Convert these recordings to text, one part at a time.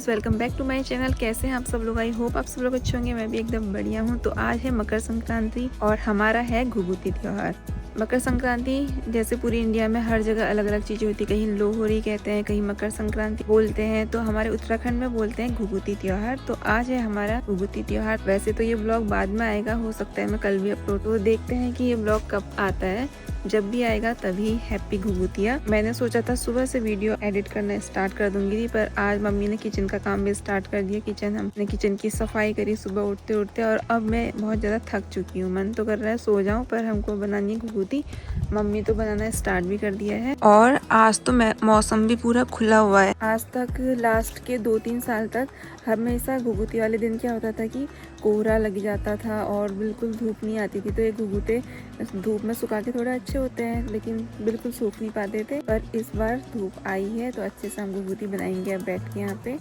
Guys, welcome back to my channel. कैसे हैं आप सब लोग? आई होप आप सब लोग अच्छे होंगे। मैं भी एकदम बढ़िया हूँ। तो आज है मकर संक्रांति और हमारा है घुघुती त्योहार। मकर संक्रांति जैसे पूरी इंडिया में हर जगह अलग अलग चीजें होती है। कहीं लोहड़ी कहते हैं, कहीं मकर संक्रांति बोलते हैं, तो हमारे उत्तराखंड में बोलते हैं घुघुती त्योहार। तो आज है हमारा घुघुती त्योहार। वैसे तो ये ब्लॉग बाद में आएगा, हो सकता है मैं कल भी अपलोड, तो देखते हैं कि ये ब्लॉग कब आता है। जब भी आएगा तभी हैप्पी घुघुतिया। मैंने सोचा था सुबह से वीडियो एडिट करना स्टार्ट कर दूंगी, पर आज मम्मी ने किचन का काम भी स्टार्ट कर दिया। हमने किचन की सफाई करी सुबह उठते उठते, और अब मैं बहुत ज्यादा थक चुकी हूँ। मन तो कर रहा है सो जाऊं, पर हमको बनानी है घुघुती। मम्मी तो बनाना स्टार्ट भी कर दिया है। और आज तो मौसम भी पूरा खुला हुआ है। आज तक लास्ट के 2-3 साल तक हमेशा घुघुती वाले दिन क्या होता था कि कोहरा लग जाता था और बिल्कुल धूप नहीं आती थी। तो ये घुघुते धूप में सुखा के थोड़ा अच्छे होते हैं, लेकिन बिल्कुल सूख नहीं पाते थे। पर इस बार धूप आई है तो अच्छे से हम घुघुती बनाएंगे अब बैठ के यहाँ पे।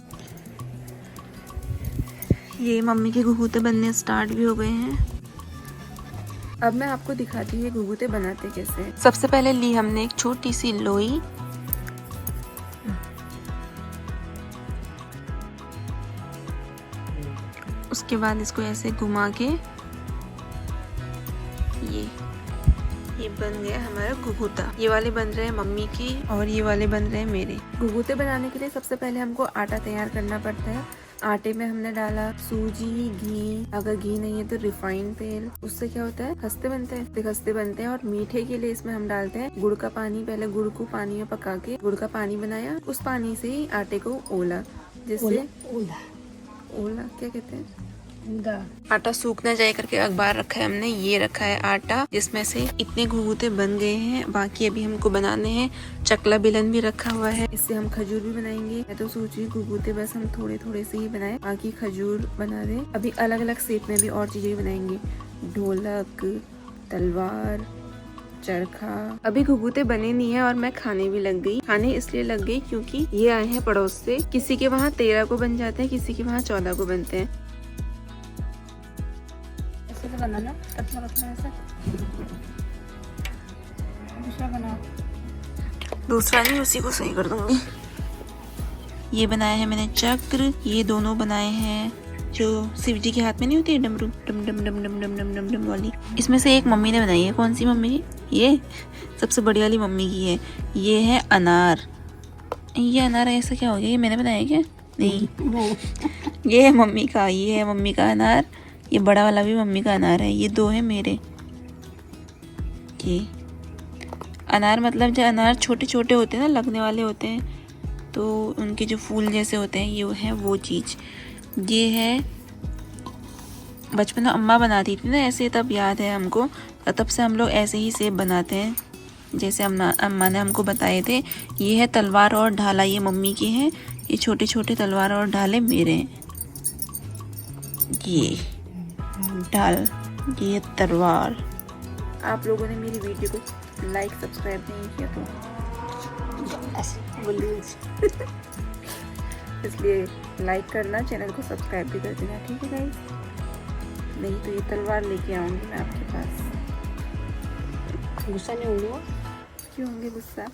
ये मम्मी के घुघुते बनने स्टार्ट भी हो गए हैं। अब मैं आपको दिखाती हूँ घुघुते बनाते कैसे। सबसे पहले ली हमने एक छोटी सी लोई, उसके बाद इसको ऐसे घुमा के ये बन गया हमारा घुघुता। ये वाले बन रहे हैं मम्मी की और ये वाले बन रहे हैं मेरे। घुघुते बनाने के लिए सबसे पहले हमको आटा तैयार करना पड़ता है। आटे में हमने डाला सूजी, घी, अगर घी नहीं है तो रिफाइंड तेल। उससे क्या होता है, खस्ते बनते हैं, खस्ते बनते हैं। और मीठे के लिए इसमें हम डालते हैं गुड़ का पानी। पहले गुड़ को पानी में पका के गुड़ का पानी बनाया, उस पानी से ही आटे को ओला, जिससे ओला क्या कहते हैं, आटा सूख ना जाए करके अखबार रखा है हमने। ये रखा है आटा, जिसमें से इतने घुघुते बन गए हैं। बाकी अभी हमको बनाने हैं। चकला बेलन भी रखा हुआ है, इससे हम खजूर भी बनाएंगे। मैं तो सोच रही घुघुते बस हम थोड़े थोड़े से ही बनाए, बाकी खजूर बना दे। अभी अलग अलग शेप में भी और चीजें बनाएंगे, ढोलक, तलवार, चरखा। अभी घुघुते बने नहीं है और मैं खाने भी लग गई। खाने इसलिए लग गई क्योंकि ये आए हैं पड़ोस से। किसी के वहाँ 13 को बन जाते हैं, किसी के वहाँ 14 को बनते हैं। बनाना पतला पतला ऐसा। दूसरा बना, दूसरा नहीं, उसी को सही कर दूंगी। ये बनाया है मैंने चक्र। ये दोनों बनाए हैं जो शिव जी के हाथ में नहीं होती है, डमरू, डम डम डम डम डम डम डम डम वाली। इसमें से एक मम्मी ने बनाई है। कौन सी मम्मी की? ये सबसे बड़ी वाली मम्मी की है। ये है अनार। ये अनार ऐसा क्या हो गया, ये मैंने बनाया क्या? नहीं ये है मम्मी का। ये है मम्मी का अनार। ये बड़ा वाला भी मम्मी का अनार है। ये दो है मेरे। ये अनार मतलब जो अनार छोटे छोटे होते हैं ना, लगने वाले होते हैं, तो उनके जो फूल जैसे होते हैं, ये है वो चीज़। ये है बचपन में अम्मा बनाती थी ना ऐसे, तब याद है हमको। तब से हम लोग ऐसे ही सेब बनाते हैं जैसे अम्मा ने हमको बताए थे। ये है तलवार और ढाला, ये मम्मी के हैं। ये छोटे छोटे तलवार और ढाले मेरे हैं। ये ढाल, ये तलवार। आप लोगों ने मेरी वीडियो को लाइक सब्सक्राइब नहीं किया तो इसलिए लाइक करना, चैनल को सब्सक्राइब भी कर देना, ठीक है गाइस? नहीं तो ये तलवार लेके आऊंगी मैं आपके पास। गुस्सा नहीं होंगे? क्यों होंगे गुस्सा?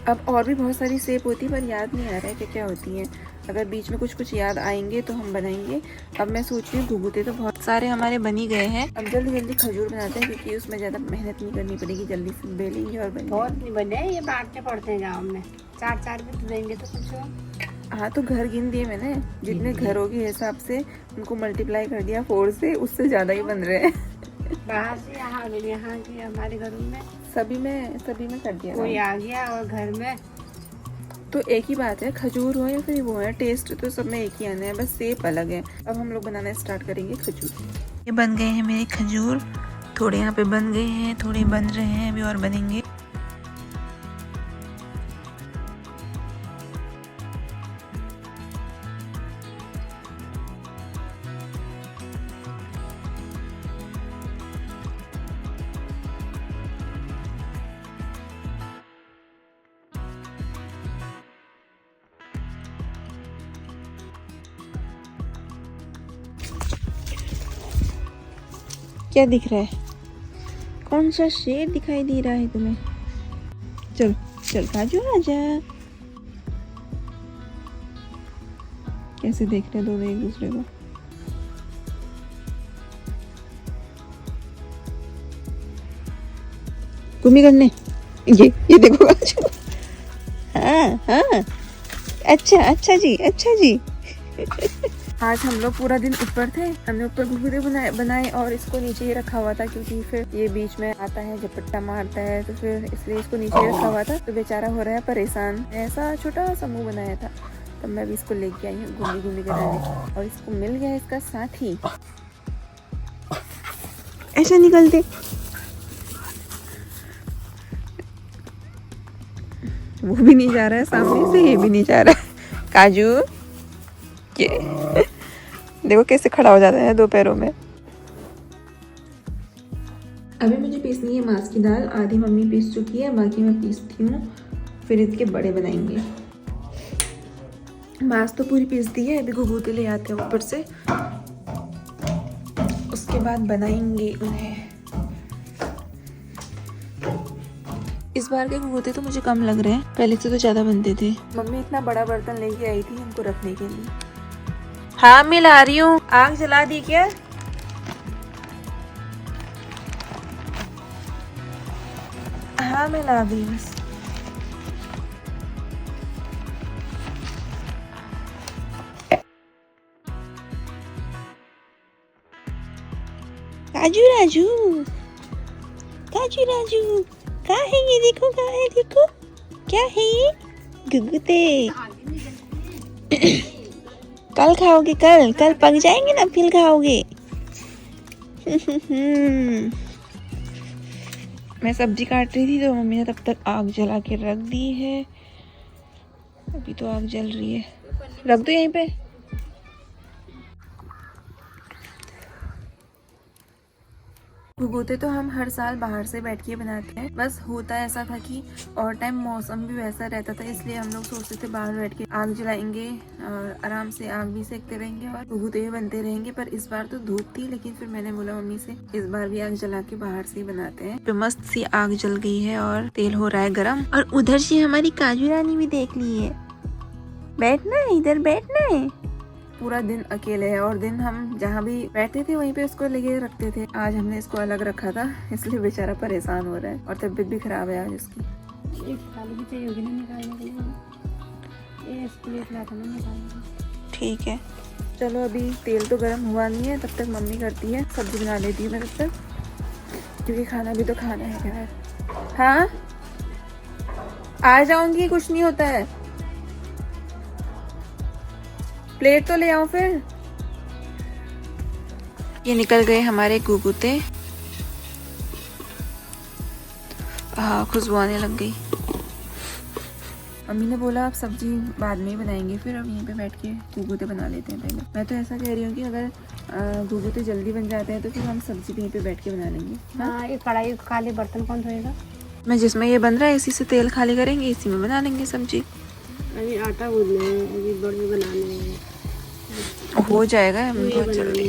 अब और भी बहुत सारी शेप होती है, पर याद नहीं आ रहा है कि क्या होती है। अगर बीच में कुछ याद आएंगे तो हम बनाएंगे। अब मैं सोच रही हूँ घुघुते तो बहुत सारे हमारे बन ही गए हैं। अब जल्दी जल्दी खजूर बनाते हैं, क्योंकि उसमें ज़्यादा मेहनत नहीं करनी पड़ेगी। जल्दी से बेलेंगे और बनेंगे। बहुत नहीं बने, ये बांटने पड़ते हैं गाँव में। 4 भी तो देंगे तो कुछ हो। हाँ, तो घर गिन दिए मैंने। जितने घरों के हिसाब से उनको मल्टीप्लाई कर दिया 4 से, उससे ज़्यादा ही बन रहे हैं। बाहर से यहाँ की हमारे घरों में सभी में कर दिया। कोई आ गया और घर में तो एक ही बात है, खजूर हो या फिर वो है, टेस्ट तो सब में एक ही आना है, बस शेप अलग है। अब हम लोग बनाना स्टार्ट करेंगे खजूर। ये बन गए हैं मेरे खजूर। थोड़े यहाँ पे बन गए हैं, थोड़े बन रहे हैं, अभी और बनेंगे। क्या दिख रहा है? कौन सा शेर दिखाई दे रहा है तुम्हें? चल चल काजू आजा। कैसे देख रहे दोनों एक दूसरे को। घूमी करने ये देखो। हाँ हाँ, अच्छा अच्छा जी, अच्छा जी। आज हम लोग पूरा दिन ऊपर थे, हमने ऊपर घुघुते बनाए और इसको नीचे ही रखा हुआ था क्योंकि फिर ये बीच में आता है, झपट्टा मारता है, तो फिर इसलिए इसको नीचे ही रखा हुआ था। तो बेचारा हो रहा है परेशान। ऐसा छोटा सा मुंह बनाया था, तब मैं भी इसको लेके आई हूँ घूमी घूमी कराने, और इसको मिल गया इसका साथी। ऐसे निकलते वो भी नहीं जा रहा है सामने से, ये भी नहीं जा रहा है। काजू ये देखो कैसे खड़ा हो जाता है दो पैरों में। अभी मुझे पीसनी है मांस की दाल, आधी मम्मी पीस चुकी है, बाकी मैं पीसती हूँ, फिर इसके बड़े बनाएंगे। मांस तो पूरी पीस दी है, अभी घुघुते ले आते हैं ऊपर से, उसके बाद बनाएंगे उन्हें। इस बार के घुघुते तो मुझे कम लग रहे हैं, पहले से तो ज्यादा बनते थे। मम्मी इतना बड़ा बर्तन लेके आई थी इनको रखने के लिए। हाँ मैं ला रही हूँ। आग जला दी क्या? हाँ मैं ला दी बस। काजू राजू, काजू राजू क्या है ये? देखो क्या है, देखो क्या है ये? घुघुते। कल खाओगे? कल पक जाएंगे ना फिर खाओगे। मैं सब्जी काट रही थी तो मम्मी ने तब तक आग जला के रख दी है। अभी तो आग जल रही है, रख दो यहीं पे। घुघुते तो हम हर साल बाहर से बैठ के बनाते हैं, बस होता ऐसा था कि और टाइम मौसम भी वैसा रहता था, इसलिए हम लोग सोचते थे बाहर बैठ के आग जलाएंगे और आराम से आग भी सेकते रहेंगे और घुघुते भी बनते रहेंगे। पर इस बार तो धूप थी, लेकिन फिर मैंने बोला मम्मी से इस बार भी आग जला के बाहर से ही बनाते हैं। तो मस्त सी आग जल गई है और तेल हो रहा है गरम, और उधर से हमारी काजू रानी भी देख ली है। बैठना है, इधर बैठना है। पूरा दिन अकेले है, और दिन हम जहाँ भी बैठते थे वहीं पे उसको लेके रखते थे। आज हमने इसको अलग रखा था, इसलिए बेचारा परेशान हो रहा है और तबीयत भी खराब है आज उसकी। एक थाली भी चाहिए होगी ना निकालने के लिए, ये प्लेट लाता ना निकालने। ठीक है, चलो अभी तेल तो गर्म हुआ नहीं है, तब तक मम्मी करती है, सब्जी बना लेती हूँ मैं तब तक, क्योंकि खाना भी तो खाना है यार। हाँ आ जाऊंगी, कुछ नहीं होता है। प्लेट तो ले आओ फिर। ये निकल गए हमारे घुघुते। खुशबू आने लग गई। मम्मी ने बोला आप सब्जी बाद में ही बनाएंगे, फिर अब यहीं पे बैठ के घुघुते बना लेते हैं पहले। मैं तो ऐसा कह रही हूँ कि अगर घुघुते जल्दी बन जाते हैं तो फिर हम सब्जी भी यहीं पे बैठ के बना लेंगे। हाँ, ये कढ़ाई खाली बर्तन कौन धोएगा? मैं जिसमें ये बन रहा है इसी से तेल खाली करेंगे, इसी में बना लेंगे सब्जी। अभी आटा गूंदना है, अभी बड़े बनाने हैं, हो जाएगा, बहुत जल्दी।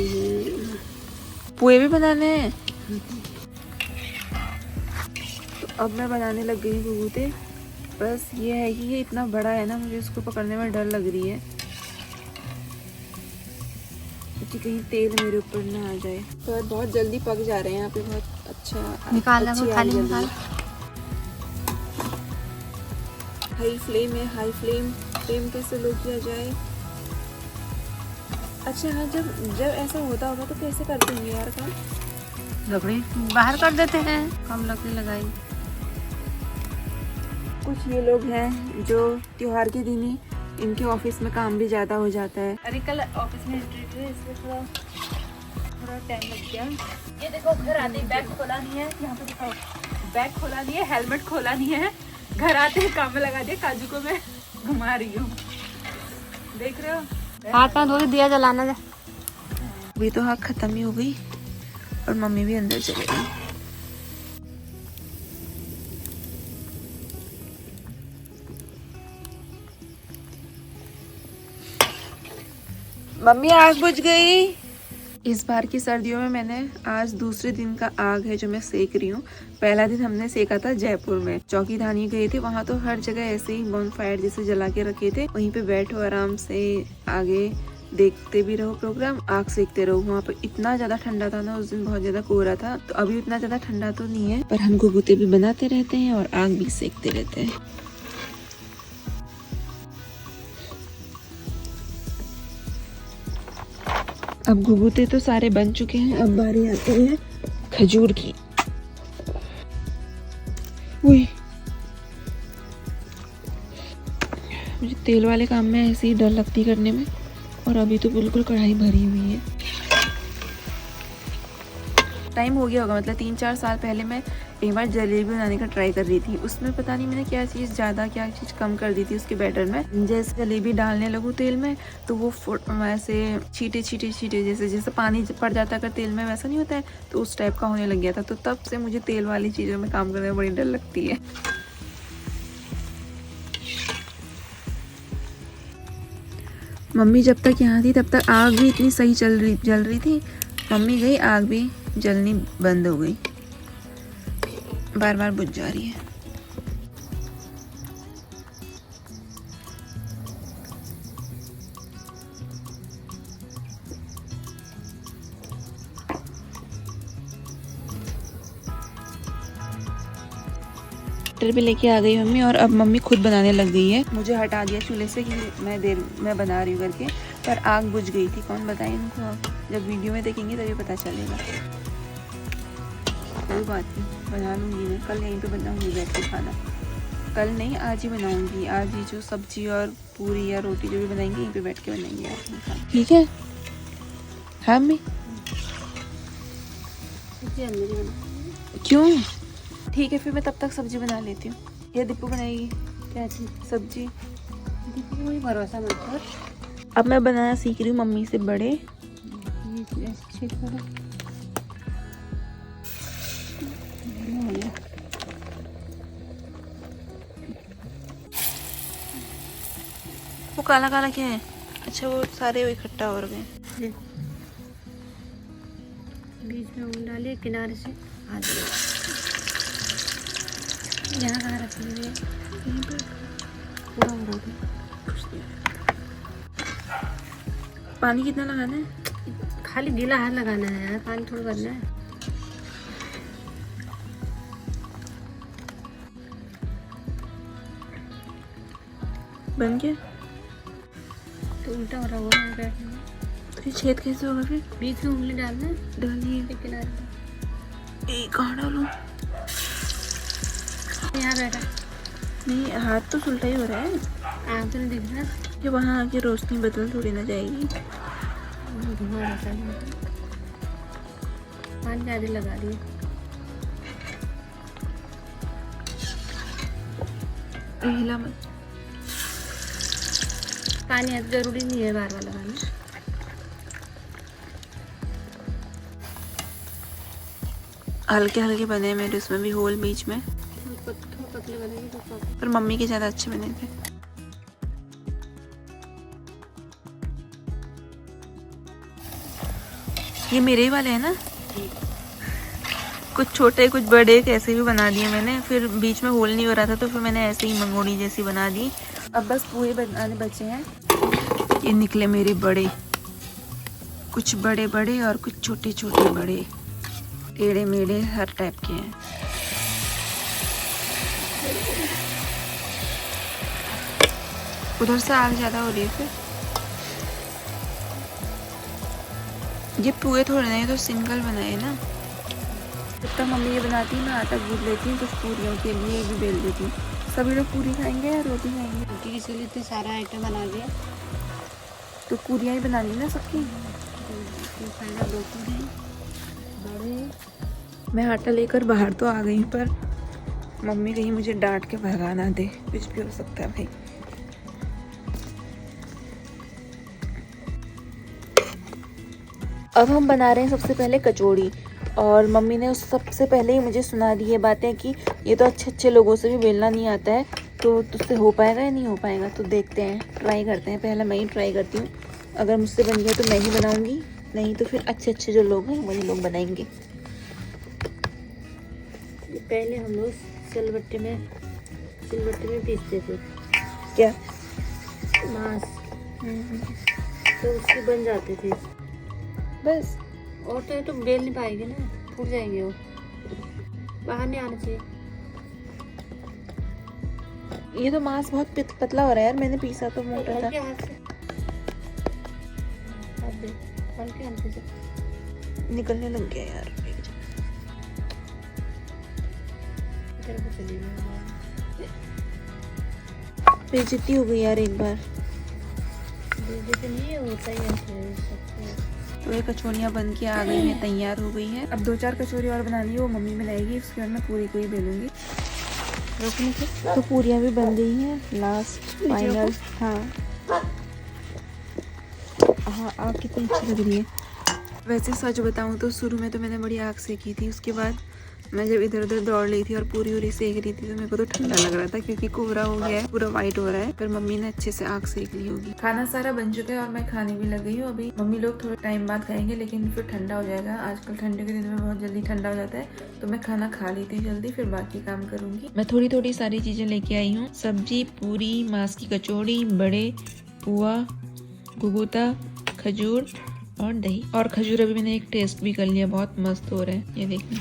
पुए भी बनाने हैं। तो अब मैं बनाने लग गई घुघुते। बस ये है कि ये इतना बड़ा है ना, मुझे इसको पकड़ने में डर लग रही है कि कहीं तेल मेरे ऊपर ना आ जाए। तो बहुत जल्दी पक जा रहे हैं यहाँ पे, बहुत अच्छा। निकाल खाली निकाल। हाई फ्लेम है, हाई फ्लेम कैसे लो किया जाए। अच्छा हाँ, जब ऐसा होता होगा तो कैसे करते होंगे यार काम? लकड़ी बाहर कर देते हैं, कम लकड़ी लगाई। कुछ ये लोग हैं जो त्योहार के दिन ही इनके ऑफिस में काम भी ज़्यादा हो जाता है। अरे कल ऑफिस में एंट्री थी, इसलिए थोड़ा टाइम लग गया। ये देखो घर आते ही बैग खोला नहीं है, यहाँ पे दिखाओ, बैग खोला नहीं है, हेलमेट खोला नहीं है, घर आते ही काम में लगा दिया। काजू को मैं घुमा रही हूँ, देख रहे हो? हाथ पाँव धो के दिया जलाना है। अभी तो आग खत्म ही हो गई और मम्मी भी अंदर चली गई। मम्मी आग बुझ गई। इस बार की सर्दियों में मैंने आज दूसरे दिन का आग है जो मैं सेक रही हूँ। पहला दिन हमने सेका था जयपुर में, चौकी धानी गए थे, वहाँ तो हर जगह ऐसे ही बॉनफायर जैसे जला के रखे थे, वहीं पे बैठो आराम से, आगे देखते भी रहो प्रोग्राम, आग सेकते रहो। वहाँ पर इतना ज्यादा ठंडा था ना, उस दिन बहुत ज्यादा कोहरा था, तो अभी उतना ज्यादा ठंडा तो नहीं है, पर हम घुघुते भी बनाते रहते हैं और आग भी सेकते रहते हैं। अब घुघुते तो सारे बन चुके हैं, अब बारी आती है खजूर की। उई, मुझे तेल वाले काम में ऐसे ही डर लगती करने में, और अभी तो बिल्कुल कढ़ाई भरी हुई है। टाइम हो गया होगा, मतलब 3-4 साल पहले मैं एक बार जलेबी बनाने का ट्राई कर रही थी। उसमें पता नहीं मैंने क्या चीज़ ज़्यादा क्या चीज़ कम कर दी थी उसके बैटर में। जैसे जलेबी डालने लगूँ तेल में तो वो ऐसे छीटे जैसे जैसे पानी पड़ जाता है अगर तेल में, वैसा नहीं होता है, तो उस टाइप का होने लग गया था। तो तब से मुझे तेल वाली चीज़ों में काम करने में बड़ी डर लगती है। मम्मी जब तक यहाँ थी तब तक आग भी इतनी सही जल रही थी। मम्मी गई, आग भी जलनी बंद हो गई, बार बार बुझ जा रही है। टमाटर भी लेके आ गई मम्मी, और अब मम्मी खुद बनाने लग गई है। मुझे हटा दिया चूल्हे से कि मैं बना रही हूँ करके, पर आग बुझ गई थी। कौन बताए इनको, अब जब वीडियो में देखेंगे तभी पता चलेगा। कोई बात नहीं, बना लूँगी मैं, कल यहीं पे बनाऊँगी बैठ के खाना। कल नहीं, आज ही बनाऊँगी। आज ही जो सब्जी और पूरी या रोटी जो भी बनाएंगे यहीं पे बैठ के बनाएंगे आज ही खाना, ठीक है? हाँ मम्मी, क्यों? ठीक है, फिर मैं तब तक सब्जी बना लेती हूँ। ये दीपू बनाएगी क्या चीज़? सब्जी। दीपू को ही भरोसा मत कर। अब मैं बनाना सीख रही हूँ मम्मी से बड़े। वो काला काला क्या है? अच्छा, वो सारे इकट्ठा हो गए। बीच में ऊन डालिए, किनारे से हाथ यहाँ कहाँ रखी हुई है, यहीं पर पूरा हो गया। पानी कितना लगाना है? खाली गीला हाथ लगाना है यार, पानी थोड़ा करना है। बन गया? तो उल्टा हो रहा होगा बैठने में, तो ये छेद कैसे होगा फिर? बीच में उंगली डालना है, डालिए। किनारे कहाँ डालूं? यहाँ बैठा नहीं, हाथ तो सुलटा ही हो रहा है। आँख तो नहीं दिख रहा, कि वहाँ आके रोशनी बदल थोड़ी ना जाएगी। धुआं रहता है। पानी ज़्यादा लगा दिए। हिला मत। पानी अब जरूरी नहीं है बार बार लगाना। हल्के हल्के बने मेरे, उसमें भी होल बीच में, पतले बनेंगे तो पर मम्मी के ज़्यादा अच्छे बने थे। ये मेरे ही वाले हैं ना? कुछ छोटे कुछ बड़े कैसे भी बना दिए मैंने, फिर बीच में होल नहीं हो रहा था तो फिर मैंने ऐसे ही मंगोड़ी जैसी बना दी। अब बस पूरे बनाने बचे हैं। ये निकले मेरे बड़े, कुछ बड़े बड़े और कुछ छोटे छोटे बड़े, टेढ़े मेढ़े हर टाइप के हैं। उधर से आग ज़्यादा हो रही है। फिर ये पूरे थोड़े नहीं, तो सिंगल बनाए ना। जब तक मम्मी ये बनाती है मैं आटा गूंथ लेती हूँ, कुछ पूरियों के लिए भी बेल देती हूँ। सभी लोग पूरी खाएंगे या रोटी खाएंगे? रोटी इसीलिए तो सारा आइटम बना दिया, तो पूरियाँ ही बना ली ना सबकी। दो पूरी बड़े। मैं आटा लेकर बाहर तो आ गई, पर मम्मी कहीं मुझे डांट के भगा ना दे, कुछ भी हो सकता है भाई। अब हम बना रहे हैं सबसे पहले कचौड़ी, और मम्मी ने उस सबसे पहले ही मुझे सुना दी ये बातें कि ये तो अच्छे अच्छे लोगों से भी बेलना नहीं आता है, तो तुझसे हो पाएगा या नहीं हो पाएगा। तो देखते हैं, ट्राई करते हैं। पहले मैं ही ट्राई करती हूँ, अगर मुझसे बन गया तो मैं ही बनाऊँगी, नहीं तो फिर अच्छे अच्छे जो लोग हैं वही लोग बनाएंगे। पहले हम लोग सिलबट्टे में पीसते थे क्या? मांस, तो उसके बन जाते थे बस। और तो बेल नहीं पाएंगे ना, फूट जाएंगे वो, बाहर नहीं आना चाहिए। ये तो मांस बहुत पतला हो रहा है यार, मैंने पीसा तो मोटा था। हल्के हाथ से, हल्के हल्के से निकलने लग गया यार। बेइज्जती हो गई यार एक बार। नहीं होता ही है। तो ये कचौड़ियाँ बन के आ गई हैं, तैयार हो गई हैं। अब 2-4 कचौरी और बनानी है, वो मम्मी बनाएगी। उसके बाद मैं पूरी को ही बेलूंगी। रोकने के तो पूरियाँ भी बन गई हैं, लास्ट फाइनल। हाँ हाँ, आग कितनी अच्छी लग रही है। वैसे सच बताऊँ तो शुरू में तो मैंने बड़ी आग सेकी थी। उसके बाद मैं जब इधर उधर दौड़ रही थी और पूरी उरी सेक रही थी तो मेरे को तो ठंडा लग रहा था, क्योंकि कोहरा हो गया है, पूरा वाइट हो रहा है। पर मम्मी ने अच्छे से आग सेक ली होगी। खाना सारा बन चुका है और मैं खाने भी लग गई हूँ। अभी मम्मी लोग थोड़े टाइम बाद खाएंगे, लेकिन फिर ठंडा हो जाएगा। आजकल ठंडे के दिन में बहुत जल्दी ठंडा हो जाता है, तो मैं खाना खा लेती हूँ जल्दी, फिर बाकी काम करूंगी। मैं थोड़ी थोड़ी सारी चीजें लेके आई हूँ। सब्जी, पूरी, मांस की कचौड़ी, बड़े, पुआ, घुघुता, खजूर और दही। और खजूर अभी मैंने एक टेस्ट भी कर लिया, बहुत मस्त हो रहा है। ये देखना,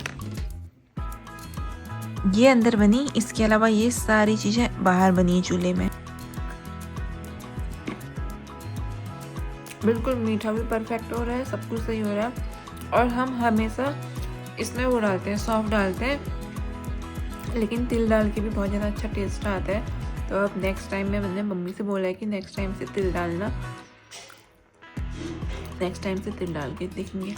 ये अंदर बनी। इसके अलावा ये सारी चीजें बाहर बनी है चूल्हे में। बिल्कुल मीठा भी परफेक्ट हो रहा है, सब कुछ सही हो रहा है। और हम हमेशा इसमें वो डालते हैं, सौंफ डालते हैं, लेकिन तिल डाल के भी बहुत ज़्यादा अच्छा टेस्ट आता है। तो अब नेक्स्ट टाइम में मैंने मम्मी से बोला है कि नेक्स्ट टाइम से तिल डालना, नेक्स्ट टाइम से तिल डाल के देखेंगे।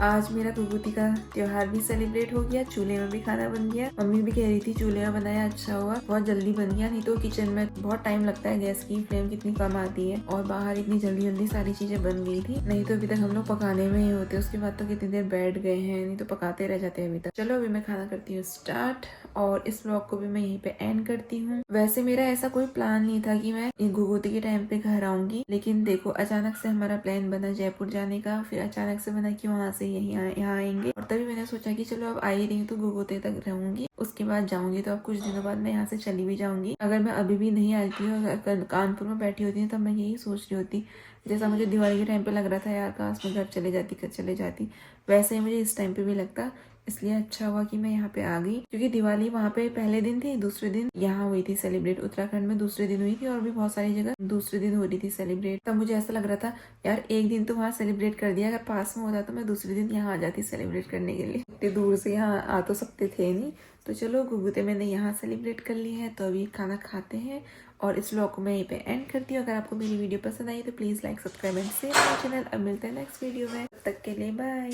आज मेरा घुघुती का त्योहार भी सेलिब्रेट हो गया, चूल्हे में भी खाना बन गया। मम्मी भी कह रही थी चूल्हे में बनाया अच्छा हुआ, बहुत जल्दी बन गया। नहीं तो किचन में बहुत टाइम लगता है, गैस की फ्लेम कितनी कम आती है, और बाहर इतनी जल्दी जल्दी सारी चीजें बन गई थी। नहीं तो अभी तक हम लोग पकाने में ही होते, उसके बाद तो कितनी देर बैठ गए हैं, नहीं तो पकाते रह जाते हैं अभी तक। चलो अभी मैं खाना करती हूँ स्टार्ट, और इस व्लॉग को भी मैं यहीं पे एंड करती हूँ। वैसे मेरा ऐसा कोई प्लान नहीं था कि मैं घुघुती के टाइम पे घर आऊंगी, लेकिन देखो अचानक से हमारा प्लान बना जयपुर जाने का, फिर अचानक से बना कि वहाँ से यहाँ आएंगे। और तभी मैंने सोचा कि चलो अब आ ही रही हूँ तो घुघुती तक रहूंगी, उसके बाद जाऊंगी। तो अब कुछ दिनों बाद मैं यहाँ से चली भी जाऊंगी। अगर मैं अभी भी नहीं आती हूँ, अगर कानपुर में बैठी होती तब मैं यही सोच रही होती, जैसा मुझे दिवाली के टाइम पे लग रहा था यार काश मैं घर चले जाती, वैसे ही मुझे इस टाइम पे भी लगता। इसलिए अच्छा हुआ कि मैं यहाँ पे आ गई, क्योंकि दिवाली वहाँ पे पहले दिन थी, दूसरे दिन यहाँ हुई थी सेलिब्रेट। उत्तराखंड में दूसरे दिन हुई थी, और भी बहुत सारी जगह दूसरे दिन हो रही थी सेलिब्रेट। तब मुझे ऐसा लग रहा था यार एक दिन तो वहाँ सेलिब्रेट कर दिया, अगर पास में होता तो मैं दूसरे दिन यहाँ आ जाती सेलिब्रेट करने के लिए। इतनी दूर से यहाँ आ तो सकते थे नहीं। तो चलो घुघुती मैंने यहाँ सेलिब्रेट कर ली है, तो अभी खाना खाते हैं। और इस व्लॉग को मैं यहीं पे एंड करती हूँ। अगर आपको मेरी वीडियो पसंद आई तो please like, subscribe and share my channel. अब मिलते हैं नेक्स्ट वीडियो में, तब तक के लिए बाय।